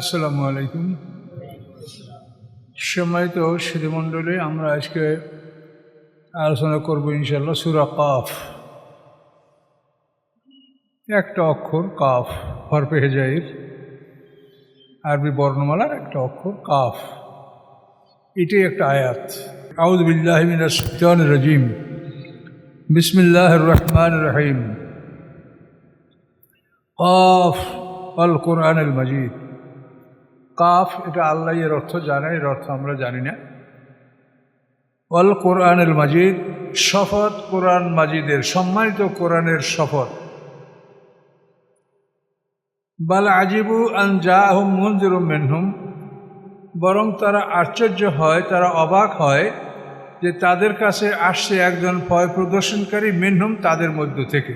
আসসালামু আলাইকুম। সম্মানিত শ্রীমণ্ডলী, আমরা আজকে আলোচনা করব ইনশাআল্লাহ সূরা কাফ। একটা অক্ষর কাফ, হরফে হেজাইর, আরবি বর্ণমালার একটা অক্ষর কাফ। এটাই একটা আয়াত। আউযু বিল্লাহি মিনাশ শাইতানির রাজিম। বিসমিল্লাহির রহমানির রহিম। কাফ আল কোরআনুল মাজিদ। কাফ, এটা আল্লাহ এর অর্থ জানে, এর অর্থ আমরা জানি না। অল কোরআনুল মাজিদ, শপথ কোরআন মাজিদের, সম্মানিত কোরআনের শপথ। বাল আজিবু আন জাআহুম মুনযিরুম মিনহুম, বরং তারা আশ্চর্য হয়, তারা অবাক হয় যে তাদের কাছে আসছে একজন ভয় প্রদর্শনকারী, মিনহুম, তাদের মধ্য থেকে।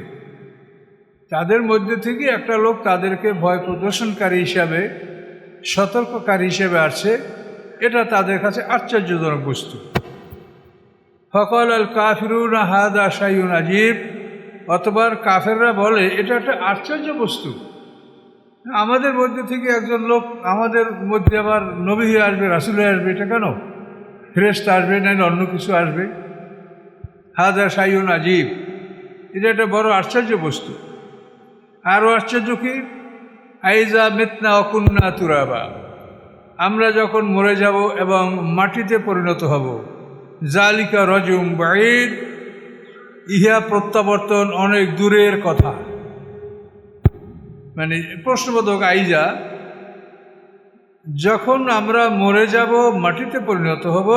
তাদের মধ্যে থেকে একটা লোক তাদেরকে ভয় প্রদর্শনকারী হিসাবে, সতর্ককারী হিসেবে আসছে। এটা তাদের কাছে আশ্চর্যজনক বস্তু। ফকাল আল কাফিরুনা হাদা শাইউন আজিব, অথবা কাফেররা বলে এটা একটা আশ্চর্য বস্তু। আমাদের মধ্যে থেকে একজন লোক আমাদের মধ্যে আবার নবী হয়ে আসবে, রাসূল হয়ে আসবে, এটা কেন? ফেরেশতা আসবে, নাহলে অন্য কিছু আসবে। হাদা শাইউন আজিব, এটা একটা বড় আশ্চর্য বস্তু। আরও আশ্চর্য কি? আইজা মিতনা অকুন্না তুরাবা, আমরা যখন মরে যাব এবং মাটিতে পরিণত হব। জালিকা রজুম বাঈদ, ইহা প্রত্যাবর্তন অনেক দূরের কথা। মানে প্রশ্নবোধক আইজা, যখন আমরা মরে যাব, মাটিতে পরিণত হব,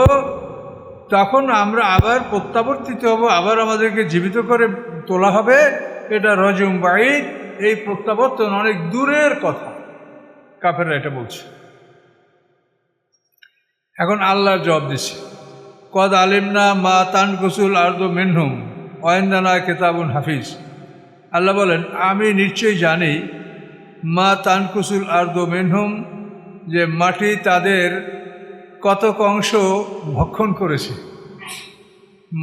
তখন আমরা আবার প্রত্যাবর্তিত হব, আবার আমাদেরকে জীবিত করে তোলা হবে। এটা রজুম বাঈদ, এই প্রত্যাবর্তন অনেক দূরের কথা। কাফেররা এটা বলছে। এখন আল্লাহর জবাব দিচ্ছে, কদ আলিমনা মা তানকুসুল আরদু মিনহুম ওয়া ইনদানা কিতাবুন হাফিজ। আল্লাহ বলেন, আমি নিশ্চয়ই জানি মা তানকুসুল আরদু মিনহুম, যে মাটি তাদের কতক অংশ ভক্ষণ করেছে।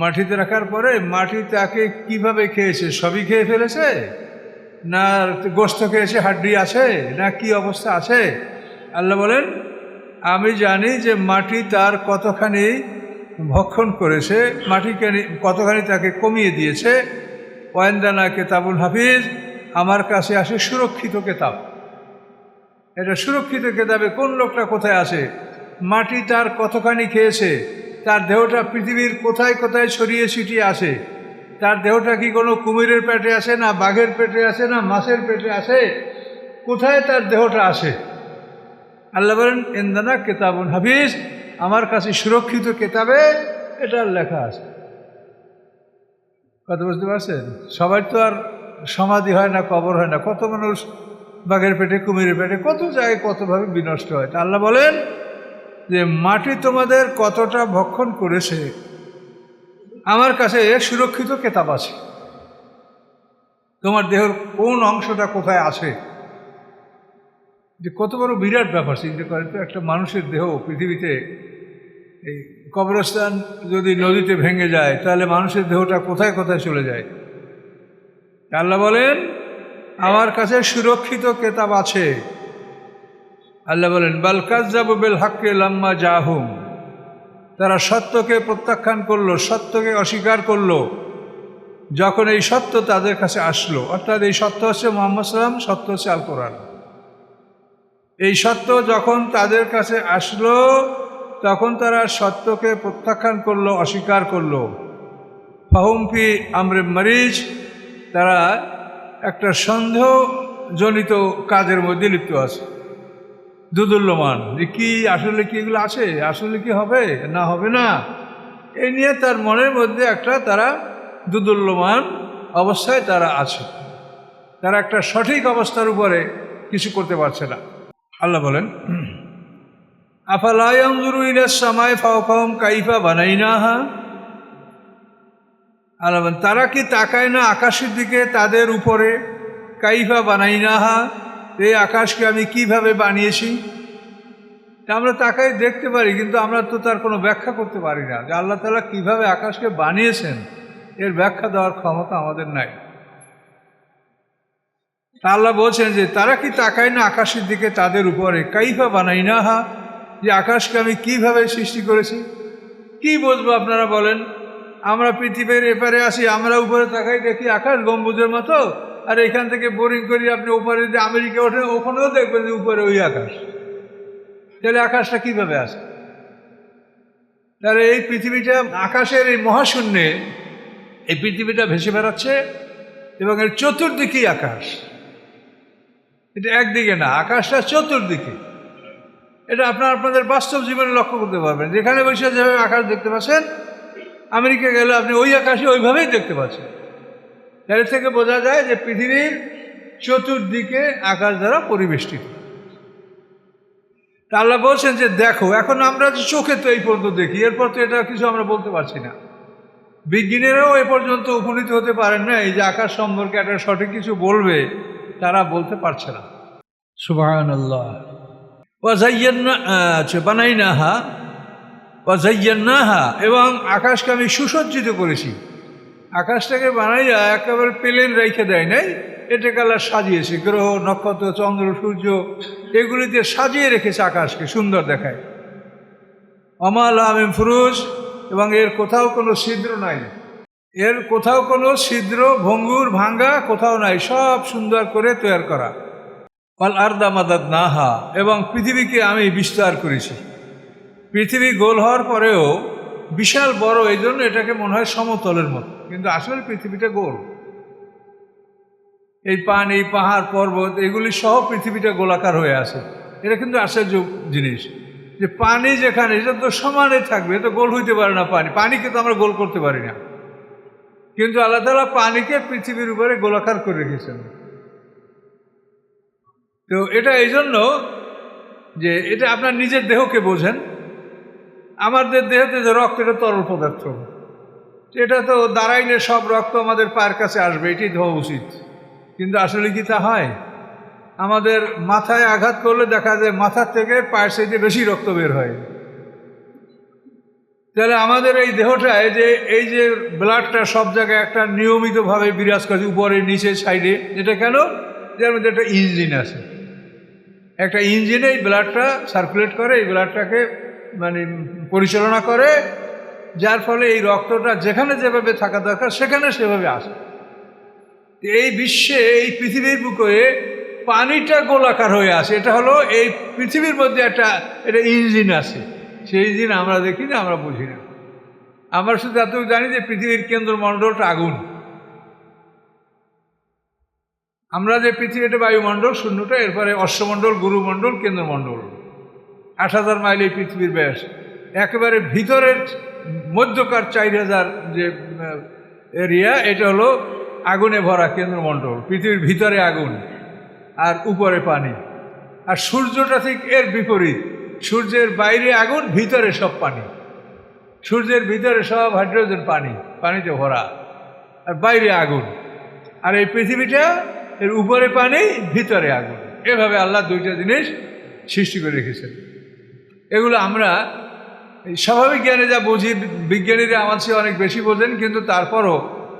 মাটিতে রাখার পরে মাটি তাকে কিভাবে খেয়েছে? সবই খেয়ে ফেলেছে, না গোস্ত খেয়েছে, হাড্ডি আছে, না কি অবস্থা আছে? আল্লাহ বলেন, আমি জানি যে মাটি তার কতখানি ভক্ষণ করেছে, মাটিকে কতখানি তাকে কমিয়ে দিয়েছে। ওয়াইন্দানা কেতাবুল হাফিজ, আমার কাছে আসে সুরক্ষিত কেতাব। এটা সুরক্ষিত কেতাবে কোন লোকটা কোথায় আছে, মাটি তার কতখানি খেয়েছে, তার দেহটা পৃথিবীর কোথায় কোথায় ছড়িয়ে ছিটিয়ে আছে, তার দেহটা কি কোনো কুমিরের পেটে আছে, না বাঘের পেটে আছে, না মাছের পেটে আছে, কোথায় তার দেহটা আছে? আল্লাহ বলেন, ইনদানা কিতাবুন হাফিজ, আমার কাছে সুরক্ষিত কেতাবে এটার লেখা আছে। কথা বুঝতে পারছেন? সবাই তো আর সমাধি হয় না, কবর হয় না। কত মানুষ বাঘের পেটে, কুমিরের পেটে, কত জায়গায় কতভাবে বিনষ্ট হয়। তা আল্লাহ বলেন যে মাটি তোমাদের কতটা ভক্ষণ করেছে, আমার কাছে সুরক্ষিত কেতাব আছে। তোমার দেহের কোন অংশটা কোথায় আছে, যে কত বড় বিরাট ব্যাপার। চিন্তা করেন তো, একটা মানুষের দেহ পৃথিবীতে, এই কবরস্থান যদি নদীতে ভেঙে যায়, তাহলে মানুষের দেহটা কোথায় কোথায় চলে যায়। আল্লাহ বলেন, আমার কাছে সুরক্ষিত কেতাব আছে। আল্লাহ বলেন, বাল কাযযাবু বিল হাক্কি লাম্মা জাহুম, তারা সত্যকে প্রত্যাখ্যান করলো, সত্যকে অস্বীকার করলো যখন এই সত্য তাদের কাছে আসলো। অর্থাৎ এই সত্য হচ্ছে মুহাম্মদ সাল্লাল্লাহু আলাইহি ওয়াসাল্লাম, সত্য হচ্ছে আল কোরআন। এই সত্য যখন তাদের কাছে আসলো, তখন তারা সত্যকে প্রত্যাখ্যান করলো, অস্বীকার করলো। ফাহুম ফি আমরে মারিজ, তারা একটা সন্দেহজনিত কাজের মধ্যে লিপ্ত আছে, দুদুল্যমান, যে কি আসলে কি এগুলো আছে, আসলে কি হবে না হবে না, এই নিয়ে তার মনের মধ্যে একটা তারা দুদুল্যমান অবস্থায় তারা আছে। তারা একটা সঠিক অবস্থার উপরে কিছু করতে পারছে না। আল্লাহ বলেন, আফালা ইয়ানজুরু ইলাস সামাই ফাওকাহুম কাইফা বানাইনাহা, আল্লাহ বলেন, তারা কি তাকায় না আকাশের দিকে তাদের উপরে? কাইফা বানাইনাহা, এই আকাশকে আমি কিভাবে বানিয়েছি। আমরা তাকাই দেখতে পারি, কিন্তু আমরা তো তার কোনো ব্যাখ্যা করতে পারি না যে আল্লাহ তাআলা কিভাবে আকাশকে বানিয়েছেন, এর ব্যাখ্যা দেওয়ার ক্ষমতা আমাদের নাই। তা আল্লাহ বলছেন যে তারা কি তাকায় না আকাশের দিকে তাদের উপরে, কাইফা বানাইনাহা, যে আকাশকে আমি কিভাবে সৃষ্টি করেছি। কি বুঝবো আপনারা বলেন? আমরা পৃথিবীর এপারে আসি, আমরা উপরে তাকাই দেখি আকাশ গম্বুজের মতো, আর এখান থেকে বোরিং করি আপনি উপরে যদি আমেরিকা ওঠেন ওখানেও দেখবেন যে উপরে ওই আকাশ। তাহলে আকাশটা কিভাবে আসে? তাহলে এই পৃথিবীটা আকাশের এই মহাশূন্যে এই পৃথিবীটা ভেসে বেড়াচ্ছে এবং এর চতুর্দিকেই আকাশ। এটা একদিকে না, আকাশটা চতুর্দিকে। এটা আপনাদের বাস্তব জীবনে লক্ষ্য করতে পারবেন। যেখানে বসে যেভাবে আকাশ দেখতে পাচ্ছেন, আমেরিকা গেলে আপনি ওই আকাশে ওইভাবেই দেখতে পাচ্ছেন। এর থেকে বোঝা যায় যে পৃথিবীর চতুর্দিকে আকাশ দ্বারা পরিবেষ্টিত। তা আল্লাহ বলছেন যে দেখো, এখন আমরা যে চোখে তো এই পর্যন্ত দেখি, এরপর তো এটা কিছু আমরা বলতে পারছি না। বিজ্ঞানীরাও এ পর্যন্ত উপনীত হতে পারেন না এই যে আকাশ সম্পর্কে একটা সঠিক কিছু বলবে, তারা বলতে পারছে না। সুবহানাল্লাহ। বানাইনাহা ওয়াজাইয়ান্নাহা, এবং আকাশকে আমি সুসজ্জিত করেছি। আকাশটাকে বানাইয়া একেবারে প্লেন রেখে দেয় নাই, এটা কালার সাজিয়েছে, গ্রহ নক্ষত্র চন্দ্র সূর্য এগুলিতে সাজিয়ে রেখেছে আকাশকে, সুন্দর দেখায়। অমাল আমিন ফুরুজ, এবং এর কোথাও কোনো ছিদ্র নাই, এর কোথাও কোনো ছিদ্র ভঙ্গুর ভাঙ্গা কোথাও নাই, সব সুন্দর করে তৈরি করা। আল আরদা মাদাদনাহা, এবং পৃথিবীকে আমি বিস্তার করেছি। পৃথিবী গোল হওয়ার পরেও বিশাল বড়, এই জন্য এটাকে মনে হয় সমতলের মতো, কিন্তু আসলে পৃথিবীটা গোল। এই পানি পাহাড় পর্বত এগুলি সহ পৃথিবীটা গোলাকার হয়ে আছে। এটা কিন্তু আশ্চর্য জিনিস যে পানি যেখানে, এটা তো সমানে থাকবে, এটা গোল হইতে পারে না। পানিকে তো আমরা গোল করতে পারি না, কিন্তু আল্লাহ তাআলা পানিকে পৃথিবীর উপরে গোলাকার করে রেখেছেন। তো এটা এই জন্য যে এটা আপনার নিজের দেহকে বোঝেন। আমাদের দেহতে যে রক্ত, এটা তরল পদার্থ, এটা তো দাঁড়াইলে সব রক্ত আমাদের পায়ের কাছে আসবে, এটাই হওয়া উচিত, কিন্তু আসলে কি তা হয়? আমাদের মাথায় আঘাত করলে দেখা যায় মাথার থেকে পায়ের সাইডে বেশি রক্ত বের হয়। তাহলে আমাদের এই দেহটায় যে এই যে ব্লাডটা সব জায়গায় একটা নিয়মিতভাবে বিরাজ করে, উপরে নিচে সাইডে, এটা কেন? যার মধ্যে একটা ইঞ্জিন আছে, একটা ইঞ্জিনে এই ব্লাডটা সার্কুলেট করে, এই ব্লাডটাকে মানে পরিচালনা করে, যার ফলে এই রক্তটা যেখানে যেভাবে থাকা দরকার সেখানে সেভাবে আসে। এই বিশ্বে, এই পৃথিবীর বুকে পানিটা গোলাকার হয়ে আসে। এটা হলো এই পৃথিবীর মধ্যে এটা ইঞ্জিন আছে, সেই ইঞ্জিন আমরা দেখি না, আমরা বুঝি না। আমরা শুধু এতটুকু জানি যে পৃথিবীর কেন্দ্রমণ্ডলটা আগুন। আমরা যে পৃথিবীটা বায়ুমণ্ডল শূন্যটা, এরপরে অশ্বমণ্ডল, গুরুমণ্ডল, কেন্দ্রমণ্ডল, ৮,০০০ মাইল এই পৃথিবীর ব্যাস। একেবারে ভিতরের মধ্যকার ৪,০০০ যে এরিয়া, এটা হলো আগুনে ভরা কেন্দ্রমণ্ডল। পৃথিবীর ভিতরে আগুন আর উপরে পানি। আর সূর্যটা ঠিক এর বিপরীত, সূর্যের বাইরে আগুন, ভিতরে সব পানি। সূর্যের ভিতরে সব হাইড্রোজেন, পানিতে ভরা, আর বাইরে আগুন। আর এই পৃথিবীটা এর উপরে পানি, ভিতরে আগুন। এভাবে আল্লাহ দুইটা জিনিস সৃষ্টি করে রেখেছেন। এগুলো আমরা স্বাভাবিক জ্ঞানে যা বুঝি, বিজ্ঞানীরা আমার চেয়ে অনেক বেশি বোঝেন, কিন্তু তারপরও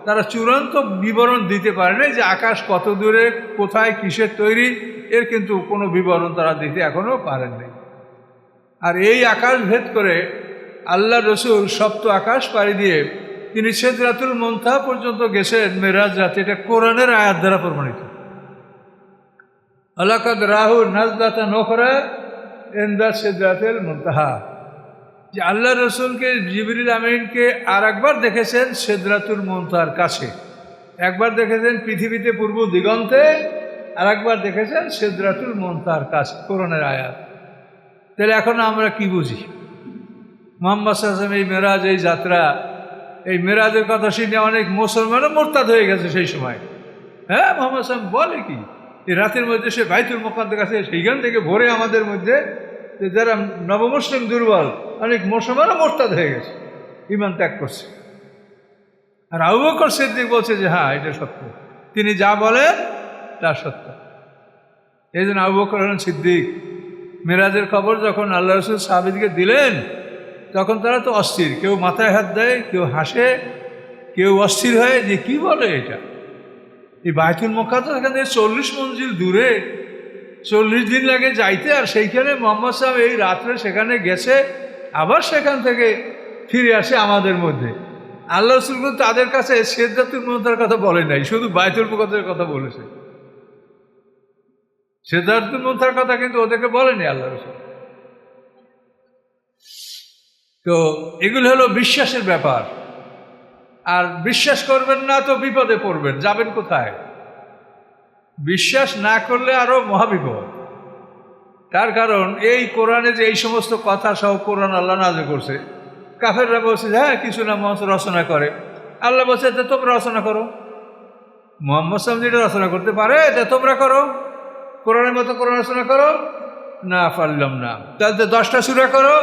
তারা চূড়ান্ত বিবরণ দিতে পারে না যে আকাশ কত দূরে, কোথায়, কিসের তৈরি, এর কিন্তু কোনো বিবরণ তারা দিতে এখনও পারেননি। আর এই আকাশ ভেদ করে আল্লাহ রসুল সপ্ত আকাশ পাড়ি দিয়ে তিনি সিদরাতুল মুনতাহা পর্যন্ত গেছেন মেরাজ রাতে। এটা কোরআনের আয়াত দ্বারা প্রমাণিত। আলাকাদ রাহু নাজলাতান উখরা ইনদা সিদরাতুল মুনতাহা, যে আল্লাহ রসুলকে, জিবরিল আমিনকে আর একবার দেখেছেন সিদরাতুল মুনতাহার কাছে। একবার দেখেছেন পৃথিবীতে পূর্ব দিগন্তে, আর একবার দেখেছেন সিদরাতুল মুনতাহার কাছে। কোরআনের আয়াত। তাহলে এখন আমরা কি বুঝি? মুহাম্মদ সাল্লাল্লাহু আলাইহি ওয়াসাল্লাম এই মেরাজ, এই যাত্রা, এই মেরাজের কথা শুনে অনেক মুসলমানও মোরতাদ হয়ে গেছে সেই সময়। হ্যাঁ, মুহাম্মদ সাল্লাল্লাহু আলাইহি ওয়াসাল্লাম বলে কি, এই রাতের মধ্যে সে বাইতুল মুকাদ্দাস কাছে, সেইখান থেকে ভোরে আমাদের মধ্যে যারা নবমুসলিম দুর্বল, অনেক মুসলমানও মোরতাদ হয়ে গেছে, ঈমান ত্যাগ করছে। আর আবু বকর সিদ্দিক বলছে যে হ্যাঁ, এটা সত্য, তিনি যা বলেন তা সত্য। এই জন্য আবু বকর হলেন সিদ্দিক। মেরাজের খবর যখন আল্লাহ রসুল সাহাবীদেরকে দিলেন, তখন তারা তো অস্থির, কেউ মাথায় হাত দেয়, কেউ হাসে, কেউ অস্থির হয় যে কি বলে এটা। এই বায়তুল মুকাদ্দাস এখান থেকে 40 মঞ্জিল দূরে, 40 দিন লাগে যাইতে, আর সেইখানে মোহাম্মদ সাহেব এই রাত্রে সেখানে গেছে, আবার সেখান থেকে ফিরে আসে আমাদের মধ্যে। আল্লাহ রাসূল কিন্তু তাদের কাছে সিদরাতুল মুনতাহার কথা বলে নাই, শুধু বায়তুল মুকাদ্দাসের কথা বলেছে। সিদরাতুল মুনতাহার কথা কিন্তু ওদেরকে বলেনি আল্লাহ রাসূল। তো এগুলো হলো বিশ্বাসের ব্যাপার। আর বিশ্বাস করবেন না তো বিপদে পড়বেন, যাবেন কোথায়? বিশ্বাস না করলে আরো মহাবিপদ। তার কারণ এই কোরআনে যে এই সমস্ত কথা সব কোরআন আল্লাহ নাযিল করছে, কাফেররা বলছে হ্যাঁ কিছু না মোহাম্মদ রচনা করে, আল্লাহ বলছে যে তোমরা রচনা করো। মোহাম্মদ সাহেব যেটা রচনা করতে পারে যে তোমরা করো, কোরআনের মতো কোরআন রচনা করো, না পারলাম না। তাহলে 10টা সূরা করো,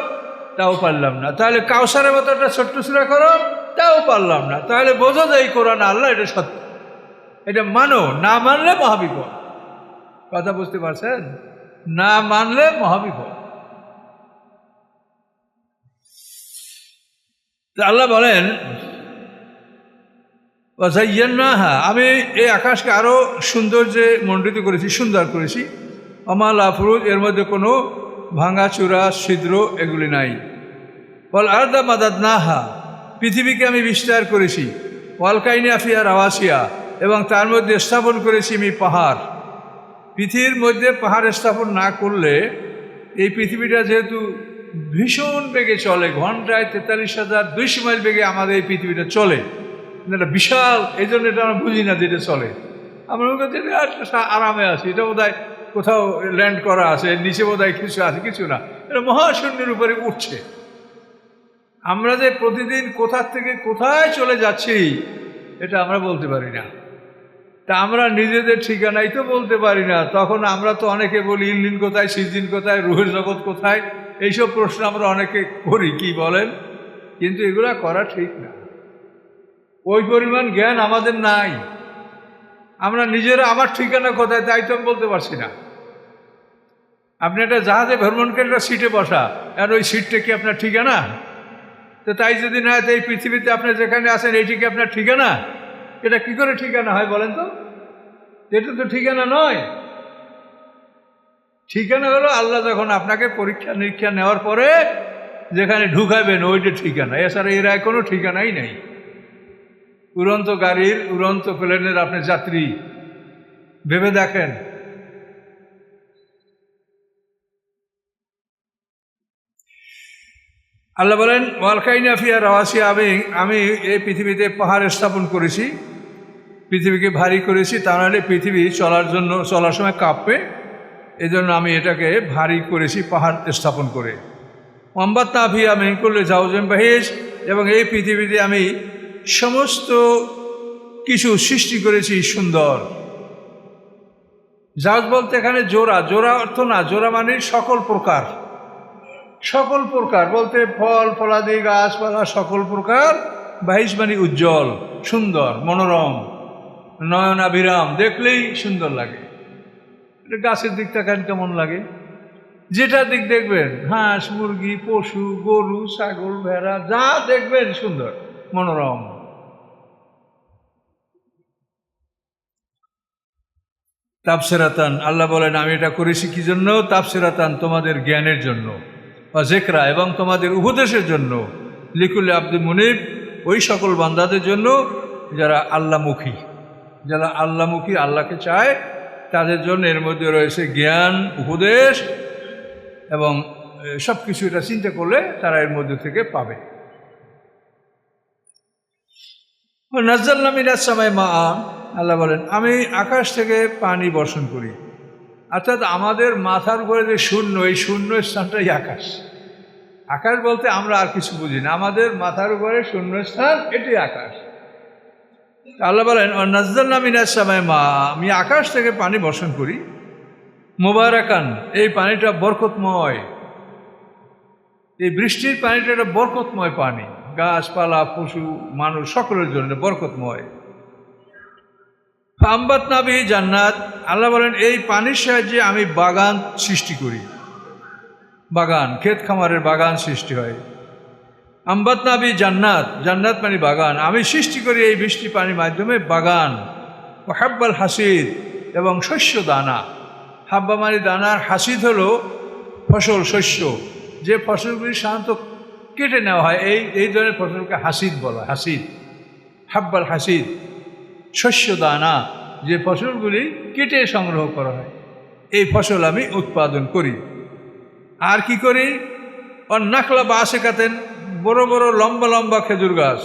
তাও পারলাম না। তাহলে কাউসারের মতো একটা ছোট্ট সূরা করো, তাও পারলাম না। তাহলে বোঝো যে এই কোরআন আল্লাহ, এটা সত্য, এটা মানো। না মানলে মহাবিপদ। কথা বুঝতে পারছেন? না মানলে মহাবিপদ। আল্লাহ বলেন আমি এই আকাশকে আরো সৌন্দর্যে মণ্ডিত করেছি, সুন্দর করেছি। অমাল আফরুজ, এর মধ্যে কোনো ভাঙাচূড়া ছিদ্র এগুলি নাই। বল আরদা মাদাদনাহা, পৃথিবীকে আমি বিস্তার করেছি। ওয়ালকাইনি আফিয়া রাওয়াসিয়া, এবং তার মধ্যে স্থাপন করেছি আমি পাহাড়। পৃথিবীর মধ্যে পাহাড় স্থাপন না করলে এই পৃথিবীটা যেহেতু ভীষণ বেগে চলে, ঘন্টায় 43,200 মাইল বেগে আমাদের এই পৃথিবীটা চলে, এটা বিশাল। এই জন্য এটা আমরা বুঝি না যেটা চলে, আমরা মনে করছি আরামে আছি, এটা বোধহয় কোথাও ল্যান্ড করা আছে, নিচে বোধহয় কিছু আছে, কিছু না, এটা মহাশূন্যের উপরে উঠছে। আমরা যে প্রতিদিন কোথা থেকে কোথায় চলে যাচ্ছি এটা আমরা বলতে পারি না। তা আমরা নিজেদের ঠিকানাই তো বলতে পারি না, তখন আমরা তো অনেকে বলি ইল্লিন কোথায়, সিজিন কোথায়, রুহের জগৎ কোথায়, এইসব প্রশ্ন আমরা অনেকে করি, কি বলেন? কিন্তু এগুলা করা ঠিক না। ওই পরিমাণ জ্ঞান আমাদের নাই। আমরা নিজেরা আমার ঠিকানা কোথায় তাই তো আমি বলতে পারছি না। আপনি একটা জাহাজে ভ্রমণকারীরা সিটে বসা, আর ওই সিটটা কি আপনার ঠিকানা? তো তাই যদি না, এই পৃথিবীতে আপনি যেখানে আছেন এইটি কি আপনার ঠিকানা? এটা কি করে ঠিকানা হয় বলেন তো? এটা তো ঠিকানা নয়। ঠিকানা হলো আল্লাহ যখন আপনাকে পরীক্ষা নিরীক্ষা নেওয়ার পরে যেখানে ঢুকাবেন ওইটা ঠিকানা, এছাড়া এর কোনো ঠিকানাই নেই। উড়ন্ত গাড়ির, উড়ন্ত প্লেনের আপনি যাত্রী ভেবে দেখেন, আল্লাহ বলেন ওয়ালকাইনা ফিয়া রাওয়াসিয়া, আমি এই পৃথিবীতে পাহাড় স্থাপন করেছি, পৃথিবীকে ভারী করেছি, তা নাহলে পৃথিবী চলার সময় কাঁপবে, এই জন্য আমি এটাকে ভারী করেছি পাহাড় স্থাপন করে। মোহাম্মদ নাফি আমি করলে জাউজেম বাহিস, এবং এই পৃথিবীতে আমি সমস্ত কিছু সৃষ্টি করেছি সুন্দর। জাউজ বলতে এখানে জোড়া, জোড়া অর্থ না, জোড়া মানে সকল প্রকার, সকল প্রকার বলতে ফল ফলাদি গাছপালা সকল প্রকার। বাহিস মানে উজ্জ্বল, সুন্দর, মনোরম, নয়নাভিরাম, দেখলেই সুন্দর লাগে। গাছের দিক তাকান কেমন লাগে, যেটা দিক দেখবেন, হাঁস মুরগি পশু গরু ছাগল ভেড়া যা দেখবেন সুন্দর মনোরম। তাফসিরাতান, আল্লাহ বলেন আমি এটা করেছি কি জন্য? তাফসিরাতান, তোমাদের জ্ঞানের জন্য, বা যিকরা, এবং তোমাদের উপদেশের জন্য, লিকুল আব্দুল মুনিব, ওই সকল বান্দাদের জন্য যারা আল্লাহমুখী, যারা আল্লাহমুখী, আল্লাহকে চায়, তাদের জন্য এর মধ্যে রয়েছে জ্ঞান, উপদেশ, এবং সব কিছু এটা চিন্তা করলে তারা এর মধ্যে থেকে পাবে। নাজ্জালনা মিনাস সামাই মাআ, আল্লাহ বলেন আমি আকাশ থেকে পানি বর্ষণ করি। অর্থাৎ আমাদের মাথার উপরে যে শূন্য, এই শূন্য স্থানটাই আকাশ। আকাশ বলতে আমরা আর কিছু বুঝি না, আমাদের মাথার উপরে শূন্য স্থান, এটি আকাশ। আল্লাহ বলেন নাজ্জালনা মিনাস সামাই মাআ, আমি আকাশ থেকে পানি বর্ষণ করি। মুবারাকান, এই পানিটা বরকতময়, এই বৃষ্টির পানিটা একটা বরকতময় পানি, গাছপালা পশু মানুষ সকলের জন্য বরকতময়। আম্বাত নাবি জান্নাত, আল্লাহ বলেন এই পানির সাহায্যে আমি বাগান সৃষ্টি করি, বাগান, ক্ষেত খামারের বাগান সৃষ্টি হয়। আম্বাত নাবি জান্নাত, জান্নাত মানে বাগান, আমি সৃষ্টি করি এই বৃষ্টি পানির মাধ্যমে বাগান। ও হাব্বাল হাসিদ, এবং শস্য দানা। হাব্বা মানে দানার, হাসিদ হলো ফসল, শস্য, যে ফসলগুলি সাধারণত কেটে নেওয়া হয়, এই ধরনের ফসলকে হাসিদ বলা হয়। হাসিদ, হাব্বাল হাসিদ, শস্য দানা, যে ফসলগুলি কেটে সংগ্রহ করা হয়, এই ফসল আমি উৎপাদন করি। আর কি করি? নাখলা বাসিকাতেন, বড় বড় লম্বা লম্বা খেজুর গাছ।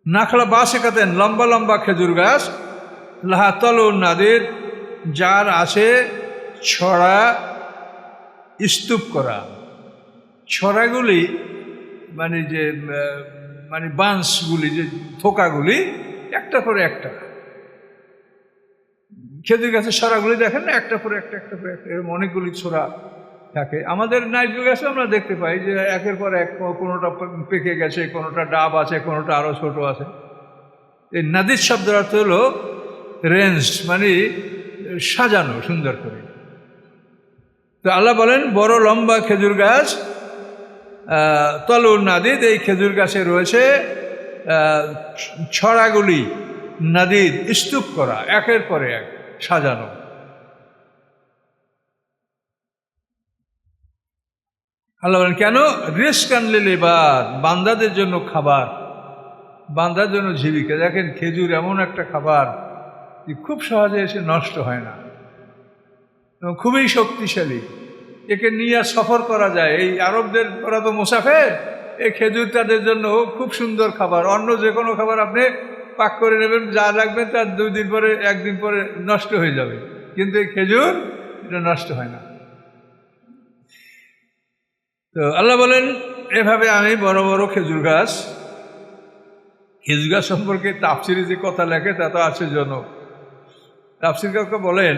নাখলা বাসিকাতেন, লম্বা লম্বা খেজুর গাছ। লাহা তলুন নাদির, যার আছে ছড়া, স্তূপ করা। ছড়াগুলি মানে যে মানে বাঁশগুলি, যে থোকাগুলি একটা পরে একটা, খেজুর গাছের ছড়াগুলি দেখেন না, একটা পরে একটা, একটা পরে একটা, এরকম অনেকগুলি ছড়া থাকে। আমাদের নারকেল গাছে আমরা দেখতে পাই যে একের পর এক, কোনোটা পেকে গেছে, কোনোটা ডাব আছে, কোনোটা আরও ছোট আছে। এই নাদির শব্দের অর্থ হলো রেঞ্জ, মানে সাজানো সুন্দর করে। তো আল্লাহ বলেন বড় লম্বা খেজুর গাছ, তলুন নাদিদ, এই খেজুর গাছে রয়েছে ছড়াগুলি, নাদিদ, স্তূপ করা, একের পরে এক সাজানো। আল্লাহ বলেন কেন? রিজকান লিল ইবাদ, বান্দাদের জন্য খাবার, বান্দার জন্য জীবিকা। দেখেন খেজুর এমন একটা খাবার যে খুব সহজে এসে নষ্ট হয় না এবং খুবই শক্তিশালী। একে নিয়ে সফর করা যায়। এই আরবদের, ওরা তো মুসাফের, এই খেজুর তাদের জন্য খুব সুন্দর খাবার। অন্য যে কোনো খাবার আপনি পাক করে নেবেন, যা রাখবেন তার 2 দিন পরে, 1 দিন পরে নষ্ট হয়ে যাবে, কিন্তু এই খেজুর এটা নষ্ট হয় না। তো আল্লাহ বলেন এভাবে আমি বড় বড় খেজুর গাছ সম্পর্কে তাফসিরে যে কথা লেখে তা তো আশ্চর্যজনক। তাফসির কাউকে বলেন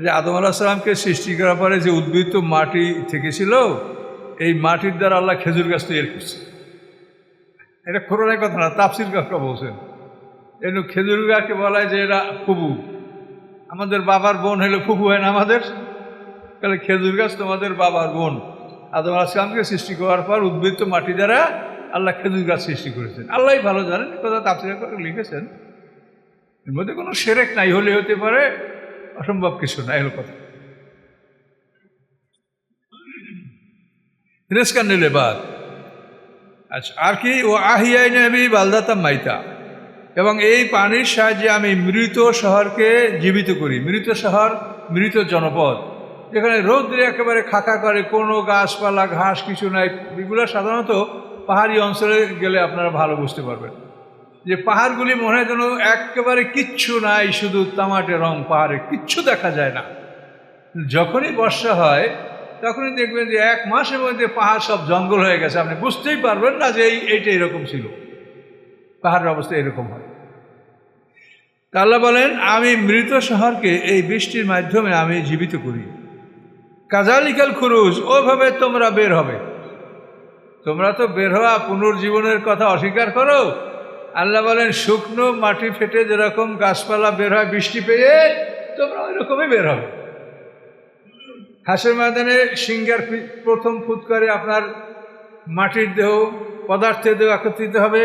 যে আদম আলাইহিস সালামকে সৃষ্টি করার পরে যে উদ্ভিদ মাটি থেকে ছিল, এই মাটির দ্বারা আল্লাহ খেজুর গাছ তৈরি করছে। এটা কোরআনের কথা না, তাফসির কাউকে বলছেন। এই খেজুর গাছকে বলা হয় যে এরা ফুফু, আমাদের বাবার বোন হলো ফুফু, হয় না আমাদের? তাহলে খেজুর গাছ তোমাদের বাবার বোন। আদম আলাইহিস সালামকে সৃষ্টি করার পর উদ্ভিদ মাটি দ্বারা আল্লাহ খেজুর গাছ সৃষ্টি করেছেন। আল্লাহই ভালো জানেন, কথা তাফসীরে লিখেছেন। এর মধ্যে কোনো শিরক নাই, হলে হতে পারে, অসম্ভব কিছু নাই, হলো কথা। রিজকান লিল ইবাদ। আচ্ছা, আর কি? ও আহিয়াইনা বিহি বালদাতাম মাইতা, এবং এই পানির সাহায্যে আমি মৃত শহরকে জীবিত করি। মৃত শহর, মৃত জনপদ, যেখানে রৌদ্রে একেবারে খাকা করে, কোনো গাছপালা ঘাস কিছু নাই। এগুলো সাধারণত পাহাড়ি অঞ্চলে গেলে আপনারা ভালো বুঝতে পারবেন যে পাহাড়গুলি মনে হয় যেন একেবারে কিচ্ছু নাই, শুধু তামাটে রং, পাহাড়ে কিচ্ছু দেখা যায় না। যখনই বর্ষা হয় তখনই দেখবেন যে 1 মাসের মধ্যে পাহাড় সব জঙ্গল হয়ে গেছে। আপনি বুঝতেই পারবেন না যে এইটা এরকম ছিল, পাহাড়ের অবস্থা এরকম হয়। আল্লাহ বলেন আমি মৃত শহরকে এই বৃষ্টির মাধ্যমে আমি জীবিত করি। কাযালিকাল খুরুজ, ওইভাবে তোমরা বের হবে। তোমরা তো বের হওয়া, পুনর্জীবনের কথা অস্বীকার করো। আল্লাহ বলেন শুকনো মাটি ফেটে যেরকম গাছপালা বের হয় বৃষ্টি পেয়ে, তোমরা ওই রকমই বের হবে। হাসরের ময়দানে সিংহার প্রথম ফুৎকারে আপনার মাটির দেহ, পদার্থের দেহ একত্রিত হবে।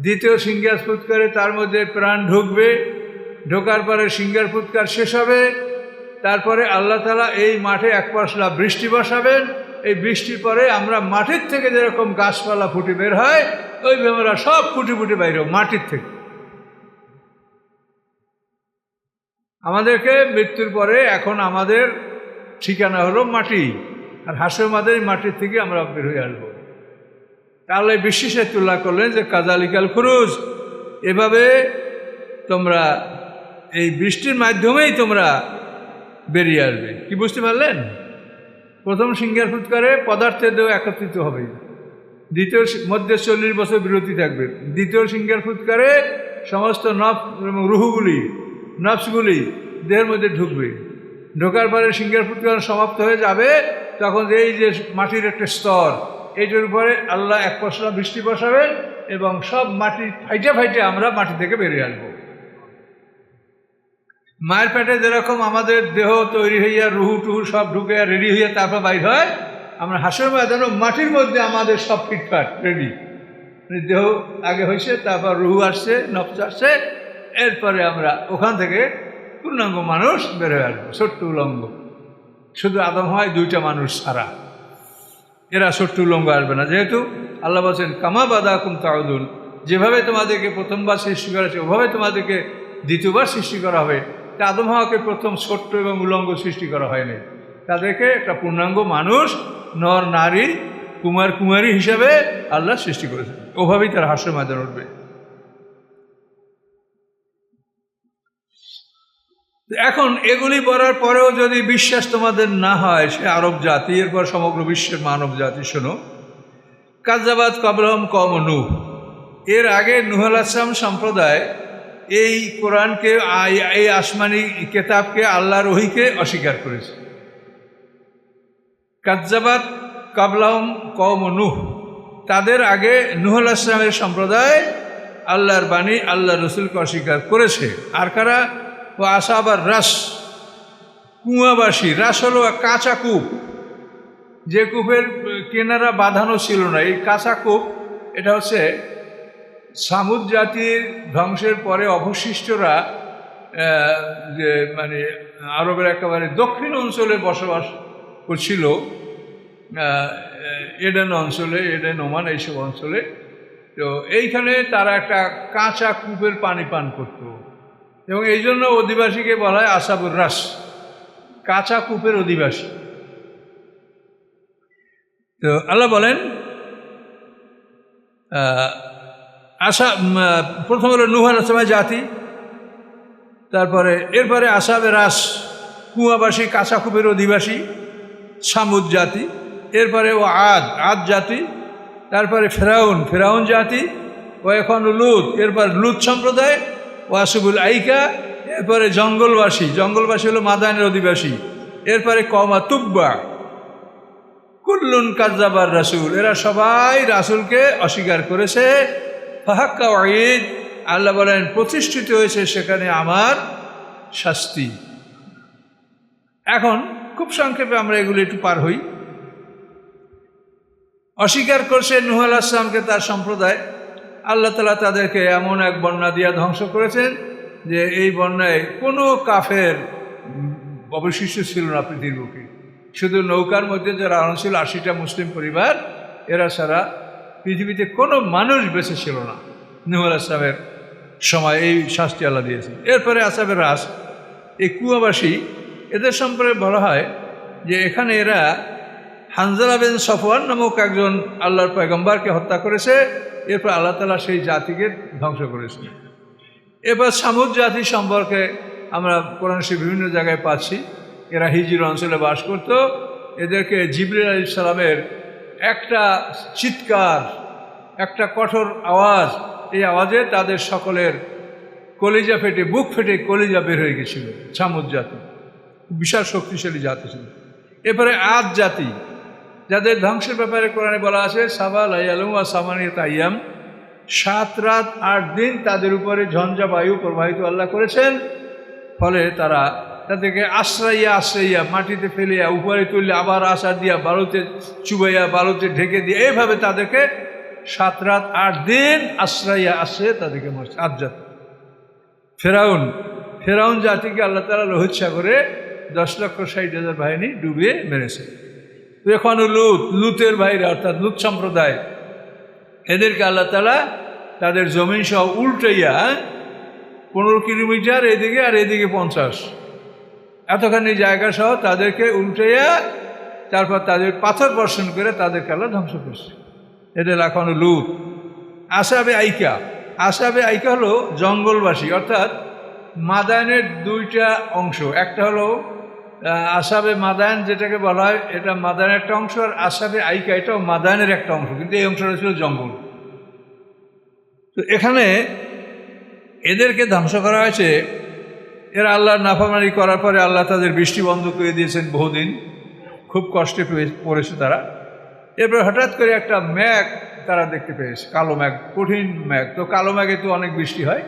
দ্বিতীয় সিংহার ফুৎকারে তার মধ্যে প্রাণ ঢুকবে। ঢোকার পরে সিংহার ফুৎকার শেষ হবে। তারপরে আল্লাহ তাআলা এই মাঠে 1 পশলা বৃষ্টি বসাবেন। এই বৃষ্টির পরে আমরা মাটির থেকে যেরকম গাছপালা ফুটে বের হয়, ওইভাবে আমরা সব ফুটে ফুটে বাইর হব মাটির থেকে। আমাদেরকে মৃত্যুর পরে এখন আমাদের ঠিকানা হলো মাটি, আর হাসরের মাঝে মাটির থেকে আমরা বের হয়ে আসবো। তাহলে বিশ্বাসে তুলনা করলেন যে কাযালিকাল খুরুজ, এভাবে তোমরা এই বৃষ্টির মাধ্যমেই তোমরা বেরিয়ে আসবে। কি বুঝতে পারলেন? প্রথম সিংহার ফুৎকারে পদার্থের দেহ একত্রিত হবে। দ্বিতীয় মধ্যে 40 বছর বিরতি থাকবে। দ্বিতীয় সিংহার ফুৎকারে সমস্ত রুহগুলি, নফসগুলি দেহের মধ্যে ঢুকবে। ঢোকার পরে সিংহার ফুৎকার সমাপ্ত হয়ে যাবে। তখন এই যে মাটির একটা স্তর, এইটার উপরে আল্লাহ 1 পশলা বৃষ্টি বসাবেন এবং সব মাটি ফাইটে ফাইটে আমরা মাটি থেকে বেরিয়ে আসবো। মায়ের পেটে যেরকম আমাদের দেহ তৈরি হইয়া রুহু টুহু সব ঢুকে রেডি হইয়া তারপর বাইর হয়, আমরা হাসরের ময়দানে মাটির মধ্যে আমাদের সব ফিটফাট রেডি। দেহ আগে হয়েছে, তারপর রুহু আসছে, নফস আসছে, এরপরে আমরা ওখান থেকে পূর্ণাঙ্গ মানুষ বের হয়ে আসবো। ছোট্ট উলঙ্গ, শুধু আদম হয় দুইটা মানুষ ছাড়া, এরা ছোট্ট উলঙ্গ আসবে না। যেহেতু আল্লাহ বলছেন কামা বাদাকুম তাউদুন, যেভাবে তোমাদেরকে প্রথমবার সৃষ্টি করেছে ওভাবে তোমাদেরকে দ্বিতীয়বার সৃষ্টি করা হবে। তা আদম হাওয়াকে প্রথম ছোট্ট এবং উলঙ্গ সৃষ্টি করা হয়নি, তাদেরকে একটা পূর্ণাঙ্গ মানুষ, নর নারী, কুমার কুমারী হিসাবে আল্লাহ সৃষ্টি করেছেন। ওভাবেই তার হাস্য ময়দান উঠবে। এখন এগুলি বলার পরেও যদি বিশ্বাস তোমাদের না হয়, সে আরব জাতি, এরপর সমগ্র বিশ্বের মানব জাতি, শোনো, কাযযাবাত ক্বাবলাহুম কওম নূহ, এর আগে নূহ আলাইহিস সালাম সম্প্রদায় এই কোরআনকে, এই আসমানি কেতাবকে, আল্লাহর ওহীকে অস্বীকার করেছে। কাযযাবাত ক্বাবলাহুম কওম নূহ, তাদের আগে নূহ আলাইহিস সালামের সম্প্রদায় আল্লাহর বাণী, আল্লাহর রসুলকে অস্বীকার করেছে। আর কারা? ও আসহাবার রাস, কুয়াবাসী। রাস হলো কাঁচা কূপ, যে কূপের কিনারা বাঁধানো ছিল না, এই কাঁচা কূপ। এটা হচ্ছে সামুদ জাতির ধ্বংসের পরে অবশিষ্টরা, যে মানে আরবের একেবারে দক্ষিণ অঞ্চলে বসবাস করছিল, এডেন অঞ্চলে, এডেন, ওমান, এইসব অঞ্চলে। তো এইখানে তারা একটা কাঁচা কূপের পানি পান করত, এবং এই জন্য অধিবাসীকে বলা হয় আসহাবুর রাস, কাঁচা কূপের অধিবাসী। তো আল্লাহ বলেন, প্রথম হলো নূহ আলাইহিস সালামের জাতি, তারপরে এরপরে আসহাবে রাস, কুয়াবাসী, কাঁচা কূপের অধিবাসী, সামুদ জাতি, এরপরে ও আদ জাতি, তারপরে ফেরাউন জাতি, ও এখন লুত, এরপর লুত সম্প্রদায়, ও আসহাবুল আইকা, এরপরে জঙ্গলবাসী হলো মাদানের অধিবাসী, এরপরে কওমা তুব্বা, কুল্লুন কাযযাবার রাসূল, এরা সবাই রাসূলকে অস্বীকার করেছে। ফাহাক্কা ওয়াঈদ, আল্লাহ বলেন প্রতিষ্ঠিত হয়েছে সেখানে আমার শাস্তি। এখন খুব সংক্ষেপে আমরা এগুলো একটু পার হই। অস্বীকার করছে নূহ আলাইহিস সালামকে তার সম্প্রদায়। আল্লাহ তাআলা তাদেরকে এমন এক বন্যা দিয়া ধ্বংস করেছেন যে এই বন্যায় কোনো কাফের অবশিষ্ট ছিল না পৃথিবীর বুকে। শুধু নৌকার মধ্যে যারা আরোহণ ছিল 80টা মুসলিম পরিবার, এরা ছাড়া পৃথিবীতে কোনো মানুষ বেঁচে ছিল না। নূহ আলাইহিস সালামের সময় এই শাস্তি আল্লাহ দিয়েছে। এরপরে আসহাবে রাস, এই কুয়াবাসী, এদের সম্পর্কে বলা হয় যে এখানে এরা হানজালা বিন সফওয়ান নামক একজন আল্লাহর পয়গম্বরকে হত্যা করেছে। এরপর আল্লাহ তাআলা সেই জাতিকে ধ্বংস করেছে। এবার সামুদ জাতি সম্পর্কে আমরা কোরআন শরীফে বিভিন্ন জায়গায় পাচ্ছি, এরা হিজর অঞ্চলে বাস করত। এদেরকে জিবরিল আলাইহিস সালামের একটা চিৎকার, একটা কঠোর আওয়াজ, এই আওয়াজে তাদের সকলের কলিজা ফেটে, বুক ফেটে কলিজা বের হয়ে গেছিল। সামুদ জাতি বিশাল শক্তিশালী জাতি ছিল। এরপরে আদ জাতি, যাদের ধ্বংসের ব্যাপারে কোরআনে বলা আছে সাবা লায়ালুম ওয়া সামানিয়াত আইয়াম, 7 রাত 8 দিন তাদের উপরে ঝঞ্ঝা বায়ু প্রবাহিত আল্লাহ করেছেন। ফলে তাদেরকে আশ্রাইয়া মাটিতে ফেলিয়া উপরে তুললে আবার আশা দিয়া বালুতে চুবাইয়া বালুতে ঢেকে দিয়ে এইভাবে তাদেরকে 7 রাত 8 দিন আশ্রয়ে তাদেরকে মারছে। আদ জাতি। ফেরাউন জাতিকে আল্লাহ তাআলা লোহিত সাগরে 10,60,000 বাহিনী ডুবিয়ে মেরেছে। এখন লুতের ভাইরা, অর্থাৎ লুত সম্প্রদায়, এদেরকে আল্লাহ তাআলা তাদের জমিন সহ উল্টাইয়া 15 কিলোমিটার এদিকে আর এদিকে 50, এতখানি জায়গা সহ তাদেরকে উল্টাইয়া তারপর তাদের পাথর বর্ষণ করে তাদেরকে আল্লাহ ধ্বংস করছে। এদের এখন লুত। আসহাবে আইকা হলো জঙ্গলবাসী, অর্থাৎ মাদায়নের 2টা অংশ। একটা হলো আসহাবে মাদায়ন, যেটাকে বলা হয়, এটা মাদায়নের একটা অংশ, আর আসহাবে আইকা এটাও মাদায়নের একটা অংশ, কিন্তু এই অংশটা ছিল জঙ্গল। তো এখানে এদেরকে ধ্বংস করা হয়েছে। এরা আল্লাহর নাফরমানি করার পরে আল্লাহ তাদের বৃষ্টি বন্ধ করে দিয়েছেন বহুদিন, খুব কষ্টে পড়েছে তারা। এরপর হঠাৎ করে একটা মেঘ তারা দেখতে পেয়েছে, কালো মেঘ, কঠিন মেঘ। তো কালো মেঘে তো অনেক বৃষ্টি হয়।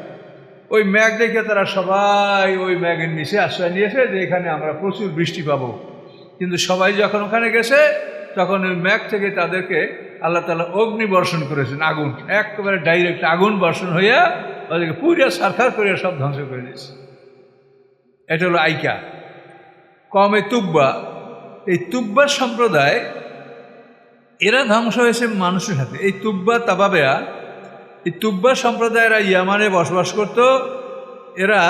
ওই মেঘ দেখে তারা সবাই ওই মেঘের নিচে আশ্রয় নিয়েছে যে এখানে আমরা প্রচুর বৃষ্টি পাবো। কিন্তু সবাই যখন ওখানে গেছে তখন ওই মেঘ থেকে তাদেরকে আল্লাহ তাআলা অগ্নি বর্ষণ করেছেন, আগুন, একেবারে ডাইরেক্ট আগুন বর্ষণ হইয়া ওদেরকে পুরিয়া সারখার করিয়া সব ধ্বংস করে দিয়েছে। এটা হলো আইকা। কমে তুব্বা, এই তুব্বা সম্প্রদায় এরা ধ্বংস হয়েছে মানুষের হাতে। এই তুব্বা তাবাবেয়া, এই তুব্বা সম্প্রদায়েরা ইয়ামানে বসবাস করত। এরা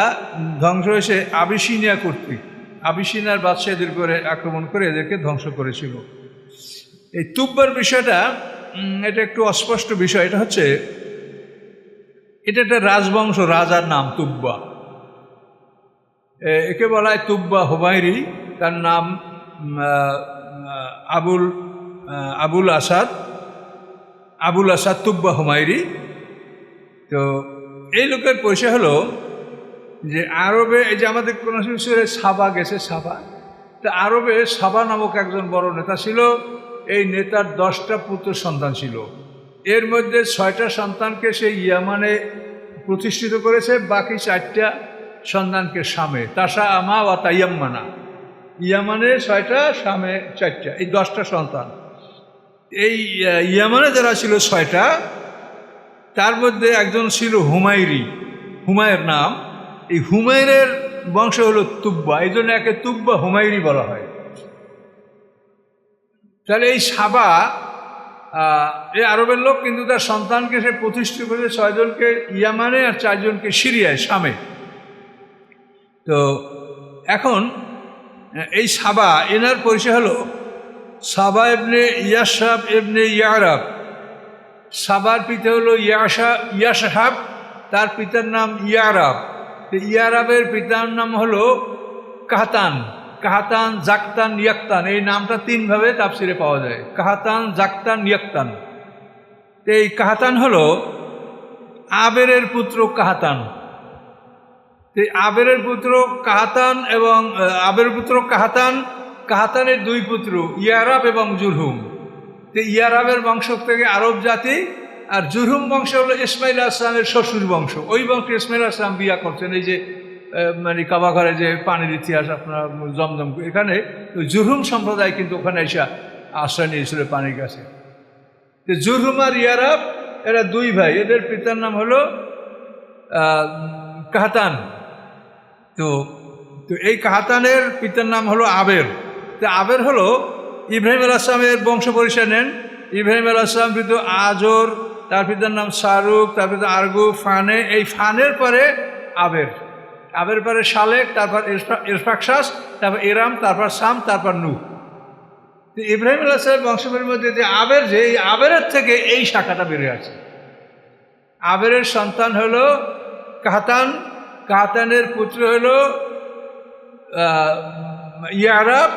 ধ্বংস হয়েছে আবিসিনিয়া কর্তৃক। আবিসিনিয়ার বাদশাহদের করে আক্রমণ করে এদেরকে ধ্বংস করেছিল। এই তুব্বার বিষয়টা এটা একটু অস্পষ্ট বিষয়। এটা হচ্ছে, এটা একটা রাজবংশ, রাজার নাম তুব্বা। একে বলা হয় তুব্বা হুমায়রি। তার নাম আবুল আসাদ তুব্বা হুমায়রি। তো এই লোকের পরিচয় হলো যে আরবে, এই যে আমাদের কোন সাবা গেছে, সাবা, তা আরবে সাবা নামক একজন বড় নেতা ছিল। এই নেতার 10টা পুত্র সন্তান ছিল। এর মধ্যে 6টা সন্তানকে সে ইয়ামানে প্রতিষ্ঠিত করেছে, বাকি 4টা সন্তানকে শামে, তাসা আমা ওয়া তাইয়াম্মানা। ইয়ামানে 6টা, শামে 4টা, এই 10টা সন্তান। এই ইয়ামানে যারা ছিল 6টা, তার মধ্যে একজন ছিল হুমায়রি, হুমায়ের নাম। এই হুমায়রের বংশ হলো তুব্বা, এই জন্য একে তুব্বা হুমায়রি বলা হয়। তাহলে এই সাবা এই আরবের লোক, কিন্তু তার সন্তানকে সে প্রতিষ্ঠিত করেছে 6 জনকে ইয়ামানে আর 4 জনকে সিরিয়ায়, শামে। তো এখন এই সাবা, এনার পরিচয় হলো সাবা ইবনে ইয়াসাব ইবনে ইয়ারাব। সাবার পিতা হলো ইয়াসাহাব, তার পিতার নাম ইয়ারাব। ইয়ারাবের পিতার নাম হলো কাহাতান, জাকতান, ইয়াক্তান। এই নামটা 3 ভাবে তাফসিরে পাওয়া যায়, কাহাতান, জাকতান, ইয়াক্তান। এই কাহাতান হলো আবেরের পুত্র কাহাতান। আবেরের পুত্র কাহাতান এবং কাহাতানের 2 পুত্র ইয়ারাব এবং জুরহুম। ইয়ারাবের বংশ থেকে আরব জাতি, আর জুরহুম বংশ হলো ইসমাইল আসলামের শ্বশুর বংশ। ওই বংশে ইসমাইল আসলাম বিয়া করছেন। এই যে মানে কাবা ঘরে যে পানির ইতিহাস আপনার জমজম, এখানে জুরহুম সম্প্রদায় কিন্তু ওখানে এসে আশ্রয় নিয়েছিল পানির কাছে। জুরহুম আর ইয়ারাব এরা 2 ভাই, এদের পিতার নাম হলো কাহাতান। তো এই কাহাতানের পিতার নাম হলো আবের। তো আবের হলো ইব্রাহিম আলাইহিস সালামের বংশ পরিচয় নেন। ইব্রাহিম আলাইহিস সালাম কিন্তু আজর, তার পিতার নাম সারুক, তার পিতা আরগু, ফানে। এই ফানের পরে আবের পরে শালেক, তারপর ইরফাকশাস, তারপর এরাম, তারপর সাম, তারপর নূহ। তো ইব্রাহিম আলাইহিস সালামের বংশের মধ্যে যে আবের, যে এই আবেরের থেকে এই শাখাটা বেড়ে আছে। আবেরের সন্তান হলো কাহাতান, কাহাতানের পুত্র হলো ইয়ারাব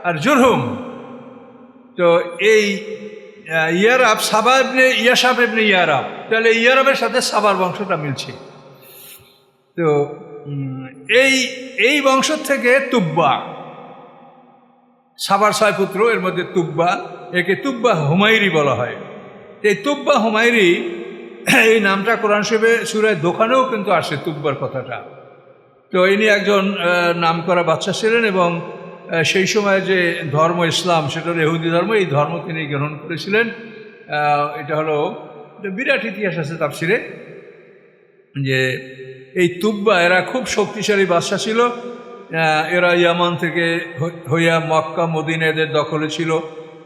আর জুরহুম। তো এই ইয়ারাব সাবা ইবনে ইয়াসাব ইবনে ইয়ারাব, তাহলে ইয়ারাবের সাথে সাবার বংশটা মিলছে। তো এই বংশ থেকে তুব্বা, সাবার 6 পুত্র, এর মধ্যে তুব্বা, একে তুব্বা হুমায়রি বলা হয়। এই তুব্বা হুমায়রি এই নামটা কোরআন শরীফে সূরা দোকানেও কিন্তু আসে তুব্বার কথাটা। তো ইনি একজন নামকরা বাদশা ছিলেন এবং সেই সময় যে ধর্ম ইসলাম, সেটা হলো ইহুদি ধর্ম। এই ধর্ম তিনি গ্রহণ করেছিলেন। এটা হলো বিরাট ইতিহাস আছে তাফসিরে, যে এই তুব্বা এরা খুব শক্তিশালী বাদশা ছিল। এরা ইয়ামান থেকে হইয়া মক্কা মদিনা এদের দখলে ছিল।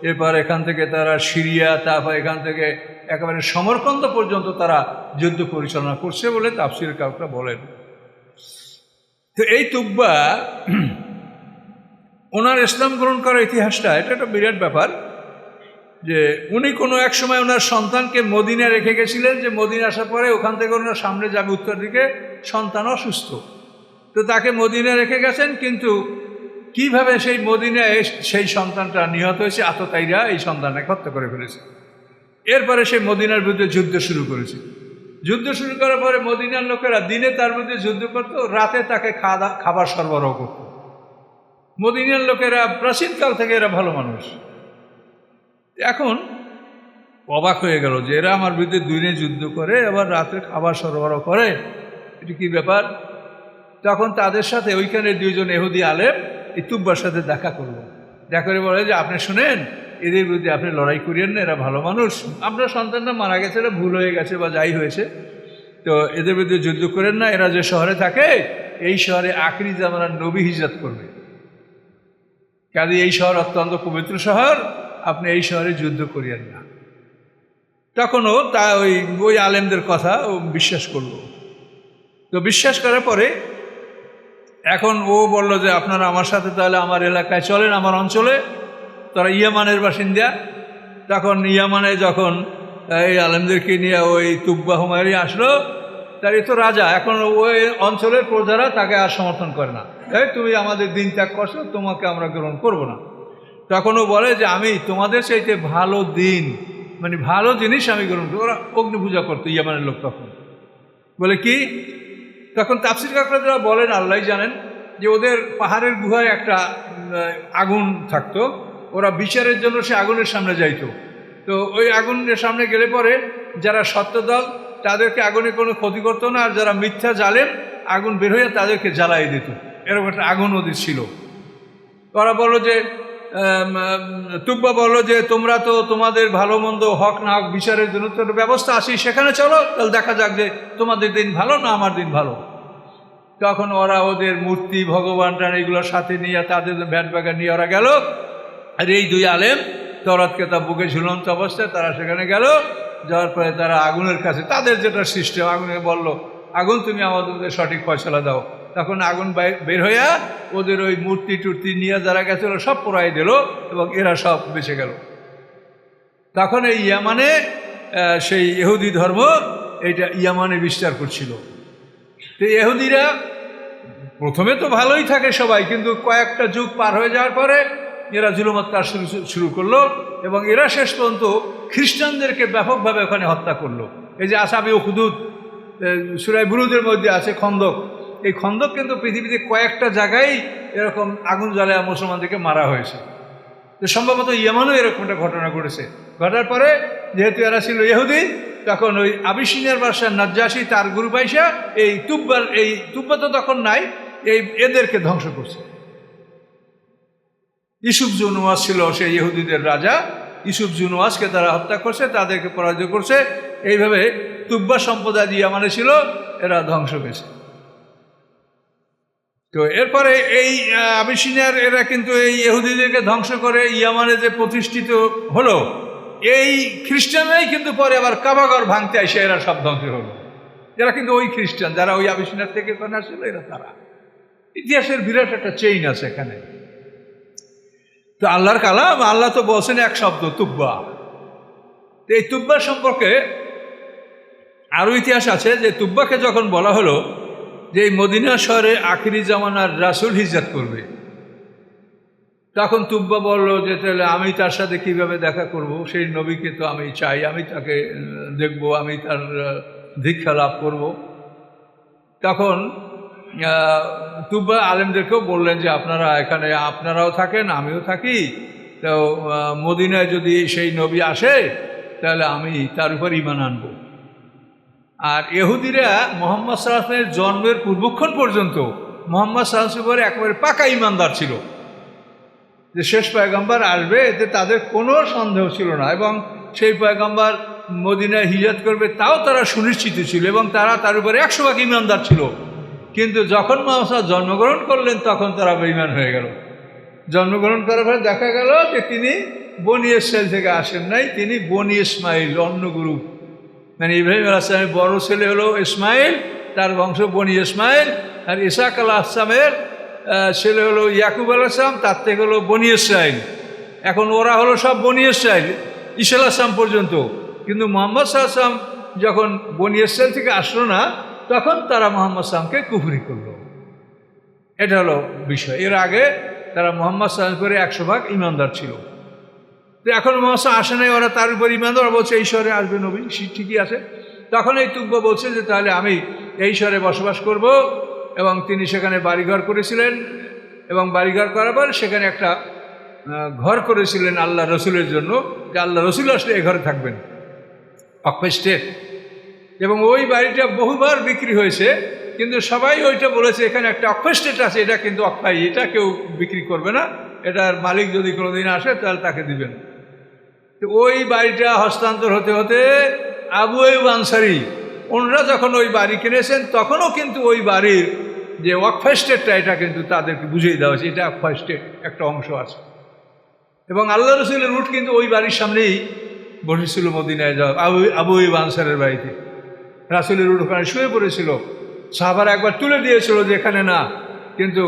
এরপর এখান থেকে তারা সিরিয়া, তারপর এখান থেকে একেবারে সমরকন্দ পর্যন্ত তারা যুদ্ধ পরিচালনা করছে বলে তাফসিরের কাউকে বলেন। তো এই তুব্বা ওনার ইসলাম গ্রহণ করার ইতিহাসটা, এটা একটা বিরাট ব্যাপার। যে উনি কোনো এক সময় ওনার সন্তানকে মদিনা রেখে গেছিলেন, যে মদিনা আসার পরে ওখান থেকে ওনার সামনে যাবে উত্তর দিকে, সন্তান অসুস্থ। তো তাকে মদিনা রেখে গেছেন, কিন্তু কিভাবে সেই মদিনায় সেই সন্তানটা নিহত হয়েছে, আততায়ীরা এই সন্তানটাকে হত্যা করে ফেলেছে। এরপরে সে মদিনার বিরুদ্ধে যুদ্ধ শুরু করেছে। যুদ্ধ শুরু করার পরে মদিনার লোকেরা দিনে তার বিরুদ্ধে যুদ্ধ করত, রাতে তাকে খাবার সরবরাহ করত। মদিনার লোকেরা প্রাচীনকাল থেকে এরা ভালো মানুষ। এখন অবাক হয়ে গেল যে এরা আমার বিরুদ্ধে দিনে যুদ্ধ করে, আবার রাতে খাবার সরবরাহ করে, এটি কি ব্যাপার? তখন তাদের সাথে ওইখানে 2 জন ইহুদি আলেম এই তুব্বার সাথে দেখা করলো। দেখা করে বলে যে আপনি শুনেন, এদের বিরুদ্ধে আপনি লড়াই করিয়েন না, এরা ভালো মানুষ, আপনার সন্তানটা মারা গেছে, এরা ভুল হয়ে গেছে বা যাই হয়েছে, তো এদের বিরুদ্ধে যুদ্ধ করেন না। এরা যে শহরে থাকে এই শহরে আখরি জামানার নবী হিজরত করবে, কাজে এই শহর অত্যন্ত পবিত্র শহর, আপনি এই শহরে যুদ্ধ করিয়েন না। তখনও তা ওই আলেমদের কথা ও বিশ্বাস করলো। তো বিশ্বাস করার পরে এখন ও বলল যে আপনারা আমার সাথে তাহলে আমার এলাকায় চলেন, আমার অঞ্চলে। তারা ইয়ামানের বাসিন্দা। তখন ইয়ামানে যখন এই আলেমদেরকে নিয়ে ওই তুব্বা হুমায়ুন আসলো, তার তো রাজা, এখন ওই অঞ্চলের প্রজারা তাকে আর সমর্থন করে না, তুমি আমাদের দিন ত্যাগ করছো, তোমাকে আমরা গ্রহণ করব না। তখনও বলে যে আমি তোমাদের চাইতে ভালো দিন, মানে ভালো জিনিস আমি গ্রহণ করি। ওরা অগ্নি পূজা করতো ইয়ামানের লোক। তখন বলে কি, তখন তাফসীর কাকরারা বলেন, আল্লাহ জানেন, যে ওদের পাহাড়ের গুহায় একটা আগুন থাকতো, ওরা বিচারের জন্য সে আগুনের সামনে যাইতো। তো ওই আগুনের সামনে গেলে পরে যারা সত্য দল তাদেরকে আগুনে কোনো ক্ষতি করতো না, আর যারা মিথ্যা জালেম আগুন বের হয়ে তাদেরকে জ্বালাই দিত। এরকম একটা আগুন ওদের ছিল। ওরা বললো যে তুব্বা বললো যে তোমরা তো তোমাদের ভালো মন্দ হক না হক বিচারের জন্য তো ব্যবস্থা আছে, সেখানে চলো, তাহলে দেখা যাক যে তোমাদের দিন ভালো না আমার দিন ভালো। তখন ওরা ওদের মূর্তি ভগবান টান এগুলোর সাথে নিয়ে তাদের ভ্যাট ব্যাগা নিয়ে ওরা গেল। আর এই দুই আলেম তওরাত কেতাব বুকে ঝুলন্ত অবস্থায় তারা সেখানে গেল। যাওয়ার পরে তারা আগুনের কাছে, তাদের যেটা সিস্টেম, আগুনে বলল আগুন তুমি আমাদের সঠিক ফয়সালা দাও। তখন আগুন বের হইয়া ওদের ওই মূর্তি টুর্তি নিয়ে যারা গেছিল সব পোড়াই দিল এবং এরা সব বেঁচে গেল। তখন এই ইয়ামানে সেই ইহুদি ধর্ম এইটা ইয়ামানে বিস্তার করছিল। তো ইহুদিরা প্রথমে তো ভালোই থাকে সবাই, কিন্তু কয়েকটা যুগ পার হয়ে যাওয়ার পরে এরা জুলুমাত্মার শুরু করলো এবং এরা শেষ পর্যন্ত খ্রিস্টানদেরকে ব্যাপকভাবে ওখানে হত্যা করলো। এই যে আসাবি উখদুদ সূরা বুরুদের মধ্যে আছে খন্দক, এই খন্দক কিন্তু পৃথিবীতে কয়েকটা জায়গায় এরকম আগুন জ্বালায় মুসলমানদেরকে মারা হয়েছে। তো সম্ভবত ইয়ামানও এরকম একটা ঘটনা ঘটেছে। ঘটার পরে যেহেতু এরা ছিল ইহুদি, তখন ওই আবিসিনিয়ার বাদশাহ নাজ্জাশী তার গুরু পাইসা এই তুব্বা তো তখন নাই, এদেরকে ধ্বংস করছে। ইউসুফ জুনুয়াস ছিল সেই ইহুদিদের রাজা, ইউসুফ জুনুয়াসকে তারা হত্যা করছে, তাদেরকে পরাজয় করছে। এইভাবে তুব্বা সম্প্রদায় ইয়ামানে ছিল, এরা ধ্বংস পেয়েছে। তো এরপরে এই আবিসিনিয়ার এরা কিন্তু এই ইহুদিদেরকে ধ্বংস করে ইয়ামানে যে প্রতিষ্ঠিত হলো, এই খ্রিস্টানরাই কিন্তু পরে আবার কাবাঘর ভাঙতে আসে, এরা সব ধ্বংস হলো। এরা কিন্তু ওই খ্রিস্টান যারা ওই আবিসিনিয়ার থেকে কোন আসছিল, এরা তারা। ইতিহাসের বিরাট একটা চেইন আছে এখানে। তো আল্লাহর কালাম, আল্লাহ তো বলছেন এক শব্দ তুব্বা। তো এই তুব্বা সম্পর্কে আরও ইতিহাস আছে যে তুব্বাকে যখন বলা হলো যে এই মদিনা শহরে আখিরি জামানার রাসূল হিজরত করবে, তখন তুব্বা বলল যে তাহলে আমি তার সাথে কীভাবে দেখা করব, সেই নবীকে তো আমি চাই, আমি তাকে দেখব, আমি তার দীক্ষা লাভ করব। তখন তুব্বা আলেমদেরকেও বললেন যে আপনারা এখানে আপনারাও থাকেন, আমিও থাকি, তো মদিনায় যদি সেই নবী আসে তাহলে আমি তার উপর ঈমান আনব। আর ইহুদিরা মুহাম্মদ সাল্লাল্লাহু আলাইহি ওয়াসাল্লামের জন্মের পূর্বক্ষণ পর্যন্ত মুহাম্মদ সাল্লাল্লাহু আলাইহি ওয়াসাল্লামের একেবারে পাকা ঈমানদার ছিল, যে শেষ পয়গম্বর আসবে এতে তাদের কোনো সন্দেহ ছিল না, এবং সেই পয়গম্বর মদিনায় হিজরত করবে তাও তারা সুনিশ্চিত ছিল, এবং তারা তার উপরে 100% ঈমানদার ছিল। কিন্তু যখন মুহাম্মদ জন্মগ্রহণ করলেন তখন তারা বেঈমান হয়ে গেল। জন্মগ্রহণ করার পরে দেখা গেল যে তিনি বনি ইসরাইল থেকে আসেন নাই, তিনি বনি ইসমাইল, অন্য গ্রুপ। মানে ইব্রাহিম আলাইহিস সালামের বড় ছেলে হলো ইসমাইল, তার বংশ বনি ইসমাইল, আর ইসাক আলাইহিস সালামের ছেলে হলো ইয়াকুব আলাইহিস সালাম, তার থেকে হলো বনি ইসরাইল। এখন ওরা হলো সব বনি ইসরাইল ঈসা আলাইহিস সালাম পর্যন্ত, কিন্তু মুহাম্মদ সাল্লাল্লাহু আলাইহি ওয়াসাল্লাম যখন বনি ইসরাইল থেকে আসলো না তখন তারা মুহাম্মদ সাল্লামকে কুফরি করলো। এটা হলো বিষয়। এর আগে তারা মুহাম্মদ সাল্লাল্লাহু আলাইহি ওয়াসাল্লামের 100% ঈমানদার ছিল। তো এখন মুহাম্মদ সাল্লাল্লাহু আসে নাই, ওরা তার উপর ঈমানদার, বলছে এই শহরে আসবে নবী, ঠিকই আছে। তখন এই তুব্বা বলছে যে তাহলে আমি এই শহরে বসবাস করব, এবং তিনি সেখানে বাড়িঘর করেছিলেন, এবং বাড়িঘর করার পর সেখানে একটা ঘর করেছিলেন আল্লাহ রসুলের জন্য, যে আল্লাহ রসুল আসলে এই ঘরে থাকবেন, অক্ষয় স্টেট। এবং ওই বাড়িটা বহুবার বিক্রি হয়েছে, কিন্তু সবাই ওইটা বলেছে এখানে একটা অক্ষয় স্টেট আছে, এটা কিন্তু অক্ষয়, এটা কেউ বিক্রি করবে না, এটার মালিক যদি কোনোদিন আসে তাহলে তাকে দিবেন। তো ওই বাড়িটা হস্তান্তর হতে হতে আবু আইয়ুব আনসারী ওনারা যখন ওই বাড়ি কিনেছেন তখনও কিন্তু ওই বাড়ির যে ওয়াকফ এস্টেটটা এটা কিন্তু তাদেরকে বুঝিয়ে দেওয়া হয়েছে, এটা ওয়াকফ এস্টেট একটা অংশ আছে। এবং আল্লাহ রসুলের উট কিন্তু ওই বাড়ির সামনেই বসেছিল মদিনায় যাওয়া আবু আইয়ুব আনসারের বাড়িতে। রাসূলের উট ওখানে শুয়ে পড়েছিল, সাহাবারা একবার তুলে দিয়েছিল যে এখানে না, কিন্তু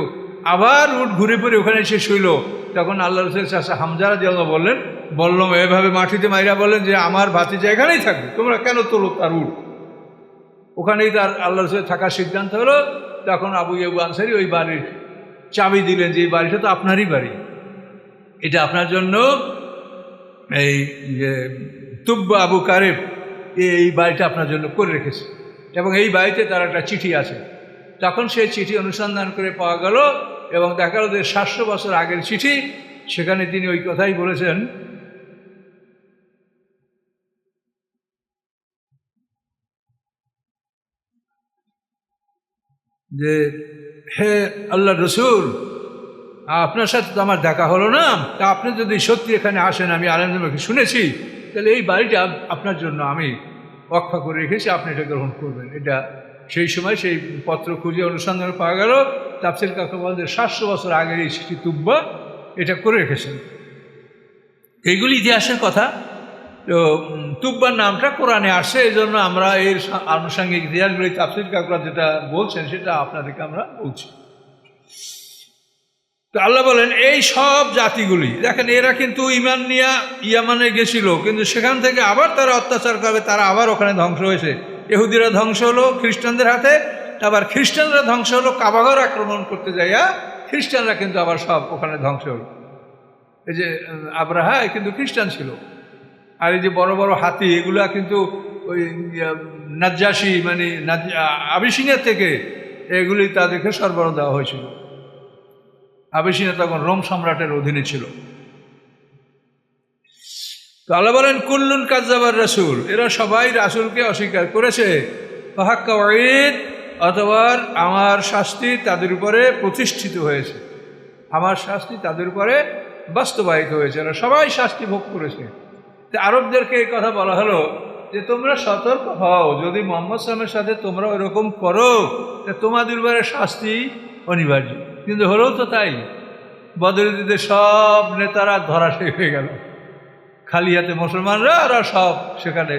আবার উট ঘুরে পড়ে ওখানে এসে শুইল। তখন আল্লাহ রসুলের চাচা হামজা রাদিয়াল্লাহু বললাম এভাবে মাটিতে মাইরা বললেন যে আমার ভাতিজা এখানেই থাকবে, তোমরা কেন তোলো তার উট? ওখানেই তার আল্লাহ রসুলের থাকার সিদ্ধান্ত হলো। তখন আবু আইয়ুব আনসারী ওই বাড়ির চাবি দিলেন যে এই বাড়িটা তো আপনারই বাড়ি, এটা আপনার জন্য এই যে তুব্বা আবু কারেব এই বাড়িটা আপনার জন্য করে রেখেছে। এবং এই বাড়িতে তার একটা চিঠি আছে। তখন সেই চিঠি অনুসন্ধান করে পাওয়া গেল এবং দেখা গেল যে 700 বছর আগের চিঠি। সেখানে তিনি ওই কথাই বলেছেন যে হে আল্লাহ রসুল, আপনার সাথে তো আমার দেখা হলো না, তা আপনি যদি সত্যি এখানে আসেন, আমি আলেমকে শুনেছি, তাহলে এই বাড়িটা আপনার জন্য আমি ওয়াকফ করে রেখেছি, আপনি এটা গ্রহণ করবেন। এটা সেই সময় সেই পত্র খুঁজে অনুসন্ধান পাওয়া গেল। তাফসীর কাকা বলেন 700 বছর আগের এই চিঠি তুব্বা এটা করে রেখেছেন। এইগুলি ইতিহাসের কথা। তো তুব্বার নামটা কোরআনে আসছে, এই জন্য আমরা এর আনুষঙ্গিক ইতিহাসগুলি তাফসীর কাকরা যেটা বলছেন সেটা আপনাদেরকে আমরা বলছি। তো আল্লাহ বলেন এই সব জাতিগুলি দেখেন, এরা কিন্তু ঈমান নিয়ে ইয়ামানে গেছিল, কিন্তু সেখান থেকে আবার তারা অত্যাচার করবে, তারা আবার ওখানে ধ্বংস হয়েছে। ইহুদিরা ধ্বংস হলো খ্রিস্টানদের হাতে, আবার খ্রিস্টানরা ধ্বংস হলো কাবাঘর আক্রমণ করতে যাইয়া, খ্রিস্টানরা কিন্তু আবার সব ওখানে ধ্বংস হলো। এই যে আব্রাহা কিন্তু খ্রিস্টান ছিল, আর এই যে বড় বড় হাতি এগুলা কিন্তু ওই নাজ্জাশী মানে আবিসিনিয়া থেকে এগুলি তাদেরকে সরবরাহ দেওয়া হয়েছিল। আবিসিনিয়া তখন রোম সম্রাটের অধীনে ছিল। তো আল্লাহ বলেন কুল্লুন কাজ্জাবার রাসূল, এরা সবাই রাসূলকে অস্বীকার করেছে। ফাহাক্কা ওয়াঈদ, অথবা আমার শাস্তি তাদের উপরে প্রতিষ্ঠিত হয়েছে, আমার শাস্তি তাদের উপরে বাস্তবায়িত হয়েছে, এরা সবাই শাস্তি ভোগ করেছে। তো আরবদেরকে এই কথা বলা হলো যে তোমরা সতর্ক হও, যদি মুহাম্মদ সাল্লাল্লাহু আলাইহি ওয়াসাল্লামের সাথে তোমরা ওইরকম করো তোমাদের উপরে শাস্তি অনিবার্য। কিন্তু হলেও তো তাই, বদরীদের সব নেতারা ধরাশায়ী হয়ে গেল, খালি হাতে মুসলমানরা, ওরা সব সেখানে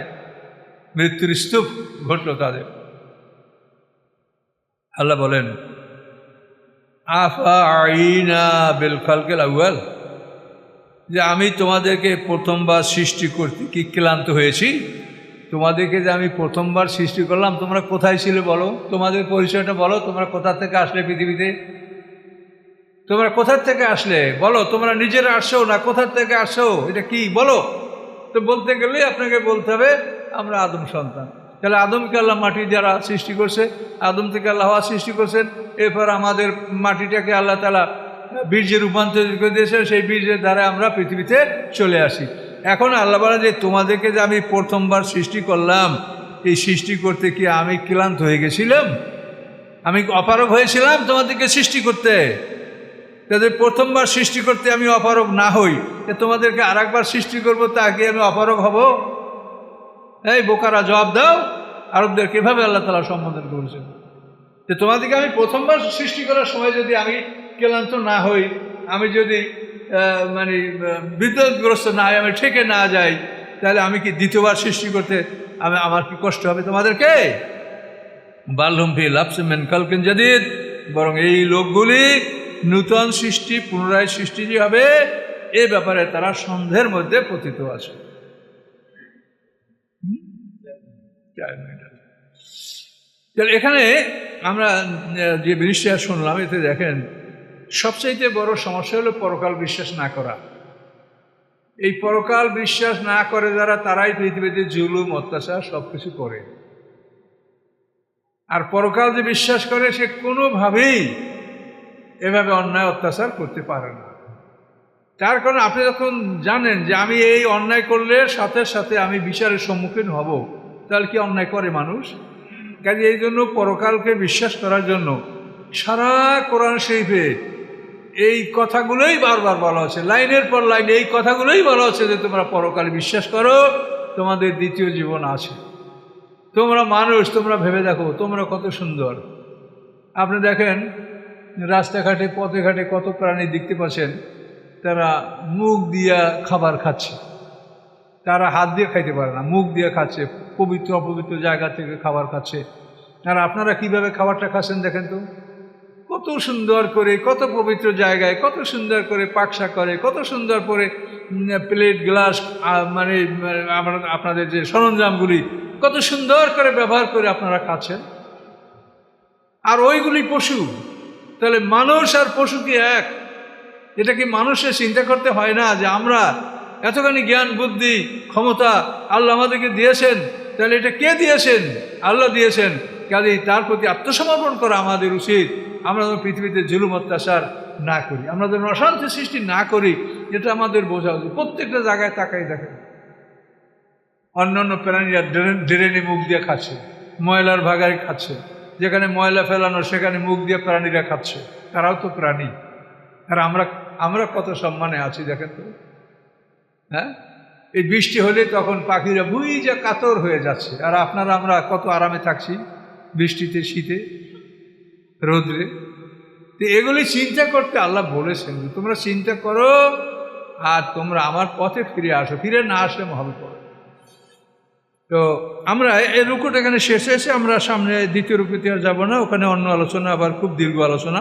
মৃত্যুর স্তূপ ঘটল তাদের। আল্লাহ বলেন আফা আইনা বিল খালকিল আউয়াল, যে আমি তোমাদেরকে প্রথমবার সৃষ্টি করতে কি ক্লান্ত হয়েছি? তোমাদেরকে যে আমি প্রথমবার সৃষ্টি করলাম, তোমরা কোথায় ছিলে বলো? তোমাদের পরিচয়টা বলো, তোমরা কোথা থেকে আসলে পৃথিবীতে? তোমরা কোথা থেকে আসলে বলো, তোমরা নিজেরা আসছো না কোথা থেকে আসছো, এটা কি বলো? তো বলতে গেলে আপনাকে বলতে হবে আমরা আদম সন্তান। তাহলে আদমকে আল্লাহ মাটি দ্বারা সৃষ্টি করছে, আদম থেকে আল্লাহ হাওয়া সৃষ্টি করছেন, এরপর আমাদের মাটিটাকে আল্লাহ তাআলা বীর্যে রূপান্তরিত করে দিয়েছে, সেই বীর্যের দ্বারা আমরা পৃথিবীতে চলে আসি। এখন আল্লাহ বলেন যে তোমাদেরকে যে আমি প্রথমবার সৃষ্টি করলাম, এই সৃষ্টি করতে কি আমি ক্লান্ত হয়ে গেছিলাম? আমি অপারগ হয়েছিলাম তোমাদেরকে সৃষ্টি করতে? তাদের প্রথমবার সৃষ্টি করতে আমি অপারগ না হই, তোমাদেরকে আর একবার সৃষ্টি করবো, তা কি আমি অপারগ হব? এই বোকারা জবাব দাও, আরবদের কিভাবে আল্লাহ তাআলা সম্বোধন করেছেন যে তোমাদেরকে আমি প্রথমবার সৃষ্টি করার সময় যদি আমি ক্লান্ত না হই, আমি যদি মানে বিদ্যুৎগ্রস্ত না হয়, আমি ঠেকে না যাই, তাহলে আমি কি দ্বিতীয়বার সৃষ্টি করতে আমার কি কষ্ট হবে তোমাদেরকে? বালহুম ফি লাবসিন মিন খালকিন জাদীদ, বরং এই লোকগুলি নূতন সৃষ্টি পুনরায় সৃষ্টি যে হবে এ ব্যাপারে তারা সন্দেহের মধ্যে পতিত আছে। এখানে আমরা যে জিনিসটা শুনলাম, এতে দেখেন সবচাইতে বড় সমস্যা হলো পরকাল বিশ্বাস না করা। এই পরকাল বিশ্বাস না করে যারা, তারাই পৃথিবীতে জুলুম অত্যাচার সবকিছু করে। আর পরকাল যে বিশ্বাস করে সে কোনোভাবেই এভাবে অন্যায় অত্যাচার করতে পারে না। তার কারণ আপনি যখন জানেন যে আমি এই অন্যায় করলে সাথে সাথে আমি বিচারের সম্মুখীন হব, তাহলে কি অন্যায় করে মানুষ? কাজে এই জন্য পরকালকে বিশ্বাস করার জন্য সারা কোরআন শরীফে এই কথাগুলোই বারবার বলা হচ্ছে, লাইনের পর লাইন এই কথাগুলোই বলা হচ্ছে যে তোমরা পরকালে বিশ্বাস করো, তোমাদের দ্বিতীয় জীবন আছে। তোমরা মানুষ, তোমরা ভেবে দেখো তোমরা কত সুন্দর। আপনি দেখেন রাস্তাঘাটে পথে ঘাটে কত প্রাণী দেখতে পাচ্ছেন, তারা মুখ দিয়া খাবার খাচ্ছে। তারা হাত দিয়ে খাইতে পারে না, মুখ দিয়ে খাচ্ছে, পবিত্র অপবিত্র জায়গা থেকে খাবার খাচ্ছে। আর আপনারা কিভাবে খাবারটা খাচ্ছেন দেখেন তো, কত সুন্দর করে, কত পবিত্র জায়গায়, কত সুন্দর করে পাকশা করে, কত সুন্দর করে প্লেট গ্লাস মানে আপনাদের যে সরঞ্জামগুলি কত সুন্দর করে ব্যবহার করে আপনারা খাচ্ছেন। আর ওইগুলি পশু, তাহলে মানুষ আর পশু কি এক? এটা কি মানুষের চিন্তা করতে হয় না যে আমরা এতখানি জ্ঞান বুদ্ধি ক্ষমতা আল্লাহ আমাদেরকে দিয়েছেন, তাহলে এটা কে দিয়েছেন? আল্লাহ দিয়েছেন। কাজেই তার প্রতি আত্মসমর্পণ করা আমাদের উচিত। আমরা যেন পৃথিবীতে জুলুম অত্যাচার না করি, আমরা যেন অশান্তি সৃষ্টি না করি, এটা আমাদের বোঝা উচিত। প্রত্যেকটা জায়গায় তাকাই দেখেন, অন্যান্য প্রাণীরা ড্রেনে মুখ দিয়ে খাচ্ছে, ময়লার ভাগায় খাচ্ছে, যেখানে ময়লা ফেলানো সেখানে মুখ দিয়ে প্রাণীরা খাচ্ছে। তারাও তো প্রাণী। আর আমরা কত সম্মানে আছি দেখেন তো। হ্যাঁ, এই বৃষ্টি হলে তখন পাখিরা বুই যা কাতর হয়ে যাচ্ছে, আর আমরা কত আরামে থাকছি বৃষ্টিতে, শীতে, রোদ্রে। তো এগুলি চিন্তা করতে আল্লাহ বলেছেন তোমরা চিন্তা করো আর তোমরা আমার পথে ফিরে আসো, ফিরে না আসলে হবে পড়ে। তো আমরা এই রুকুটা এখানে শেষ হয়েছে, আমরা সামনে দ্বিতীয় রুকুতে আর যাবো না, ওখানে অন্য আলোচনা, আবার খুব দীর্ঘ আলোচনা।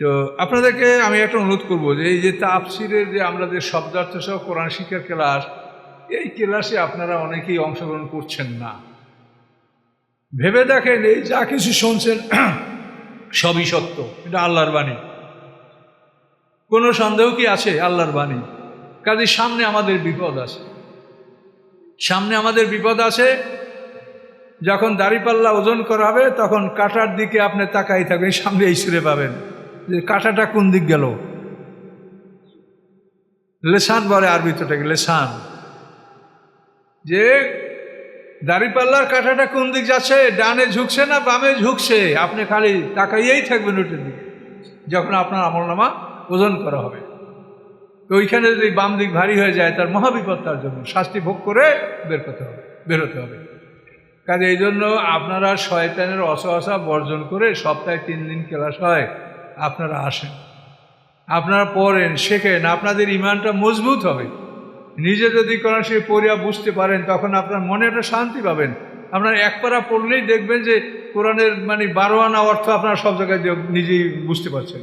তো আপনাদেরকে আমি একটা অনুরোধ করবো যে এই যে তাফসিরের যে আমরা যে শব্দার্থ সহ কোরআন শিক্ষার ক্লাস, এই ক্লাসে আপনারা অনেকেই অংশগ্রহণ করছেন না। ভেবে দেখেন এই যা কিছু শুনছেন সবই সত্য, এটা আল্লাহর বাণী, কোনো সন্দেহ কি আছে? আল্লাহর বাণী। কাজে সামনে আমাদের বিপদ আছে, সামনে আমাদের বিপদ আছে। যখন দাড়িপাল্লা ওজন করা হবে তখন কাঁটার দিকে আপনি তাকাই থাকবেন, সামনে এই ছুঁড়ে পাবেন যে কাঁটাটা কোন দিক গেল। লেসান বলে আরবিটাকে, লেসান, যে দাড়িপাল্লার কাঁটাটা কোন দিক যাচ্ছে, ডানে ঝুঁকছে না বামে ঝুঁকছে, আপনি খালি তাকাইয়েই থাকবেন ওটার দিকে যখন আপনার আমলনামা ওজন করা হবে। তো ওইখানে যদি বাম দিক ভারী হয়ে যায় তার মহাবিপদ, তার জন্য শাস্তি ভোগ করে বেরোতে হবে। কাজে এই জন্য আপনারা শয়তানের অসহসা বর্জন করে সপ্তাহে 3 দিন ক্লাস হয়, আপনারা আসেন, আপনারা পড়েন, শেখেন, আপনাদের ইমানটা মজবুত হবে। নিজে যদি কোরআন শরীফ পড়িয়া বুঝতে পারেন তখন আপনার মনে একটা শান্তি পাবেন। আপনার এক পারা পড়লেই দেখবেন যে কোরআনের 12 আনা অর্থ আপনারা সব জায়গায় নিজেই বুঝতে পারছেন।